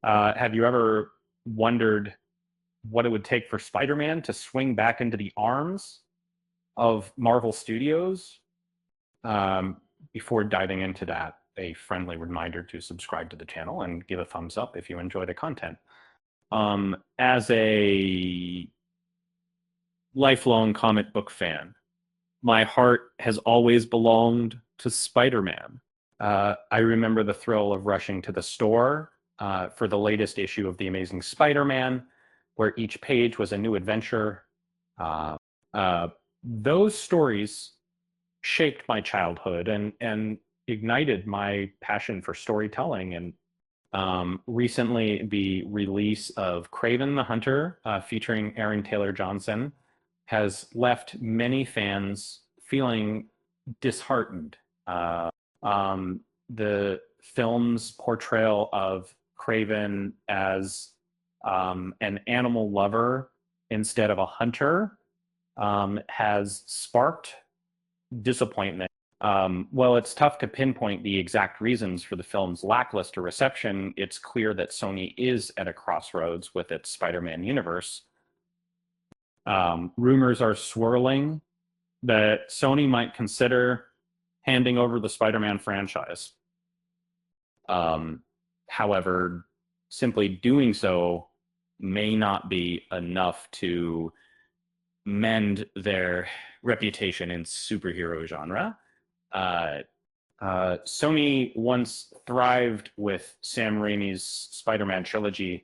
Have you ever wondered what it would take for Spider-Man to swing back into the arms of Marvel Studios? Um, Before diving into that, a friendly reminder to subscribe to the channel and give a thumbs up if you enjoy the content. As a lifelong comic book fan, my heart has always belonged to Spider-Man. I remember the thrill of rushing to the store for the latest issue of The Amazing Spider-Man, where each page was a new adventure. Uh, uh, those stories shaped my childhood and ignited my passion for storytelling. And recently, the release of Kraven the Hunter, featuring Aaron Taylor Johnson, has left many fans feeling disheartened. Um, the film's portrayal of Kraven as an animal lover instead of a hunter has sparked disappointment. While it's tough to pinpoint the exact reasons for the film's lackluster reception, it's clear that Sony is at a crossroads with its Spider-Man universe. Rumors are swirling that Sony might consider handing over the Spider-Man franchise. Um, However, simply doing so may not be enough to mend their reputation in superhero genre. Uh, Sony once thrived with Sam Raimi's Spider-Man trilogy,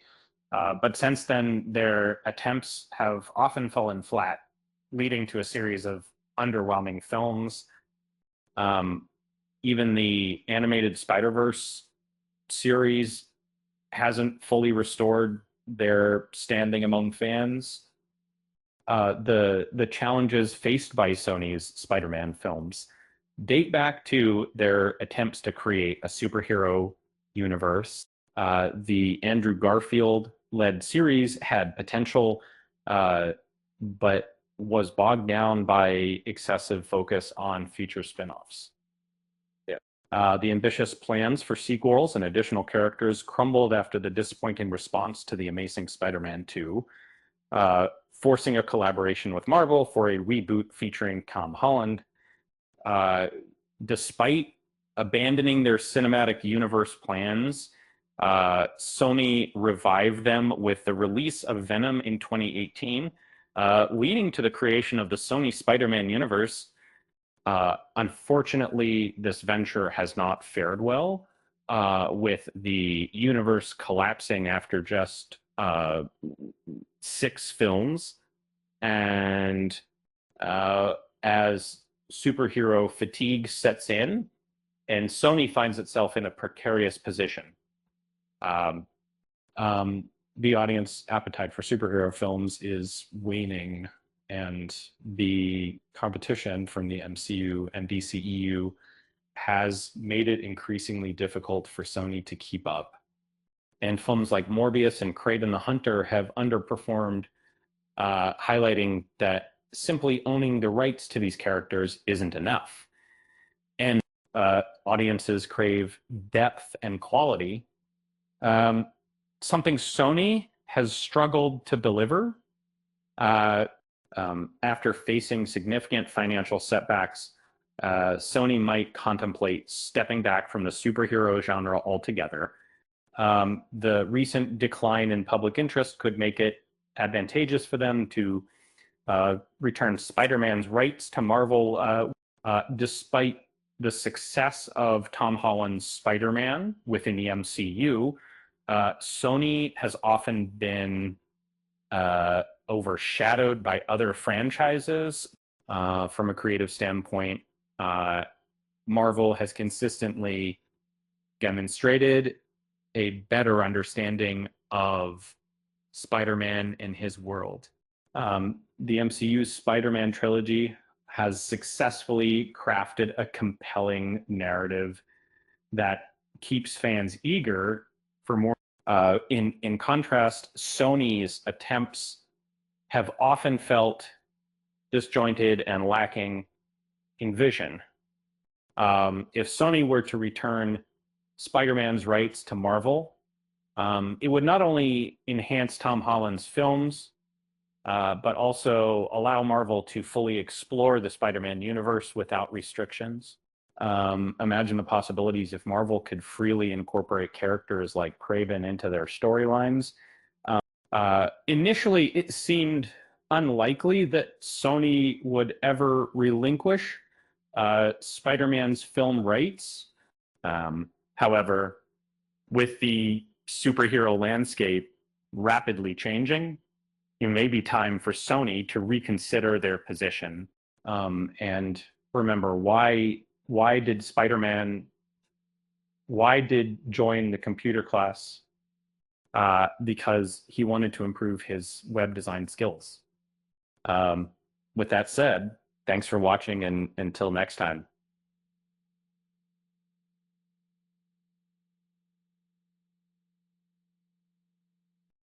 but since then their attempts have often fallen flat, leading to a series of underwhelming films. Um, Even the animated Spider-Verse series hasn't fully restored their standing among fans. The challenges faced by Sony's Spider-Man films date back to their attempts to create a superhero universe. The Andrew Garfield led series had potential, but was bogged down by excessive focus on future spin-offs. Yeah. The ambitious plans for sequels and additional characters crumbled after the disappointing response to The Amazing Spider-Man 2, forcing a collaboration with Marvel for a reboot featuring Tom Holland. Uh, Despite abandoning their cinematic universe plans, Sony revived them with the release of Venom in 2018, leading to the creation of the Sony Spider-Man universe. Unfortunately, this venture has not fared well, with the universe collapsing after just 6 films. And as superhero fatigue sets in, and Sony finds itself in a precarious position. Um, the audience appetite for superhero films is waning, and the competition from the MCU and DCEU has made it increasingly difficult for Sony to keep up. And films like Morbius and Kraven the Hunter have underperformed, highlighting that simply owning the rights to these characters isn't enough. And audiences crave depth and quality, um, something Sony has struggled to deliver. Uh, After facing significant financial setbacks, Sony might contemplate stepping back from the superhero genre altogether. The recent decline in public interest could make it advantageous for them to return Spider-Man's rights to Marvel, despite the success of Tom Holland's Spider-Man within the MCU. Sony has often been overshadowed by other franchises. From a creative standpoint, Marvel has consistently demonstrated a better understanding of Spider-Man and his world. The MCU's Spider-Man trilogy has successfully crafted a compelling narrative that keeps fans eager for more. In contrast, Sony's attempts have often felt disjointed and lacking in vision. If Sony were to return Spider-Man's rights to Marvel, It would not only enhance Tom Holland's films, but also allow Marvel to fully explore the Spider-Man universe without restrictions. Imagine the possibilities if Marvel could freely incorporate characters like Kraven into their storylines. Initially, it seemed unlikely that Sony would ever relinquish Spider-Man's film rights. However, with the superhero landscape rapidly changing, it may be time for Sony to reconsider their position. And remember, why did Spider-Man join the computer class? Because he wanted to improve his web design skills. With that said, thanks for watching, and until next time.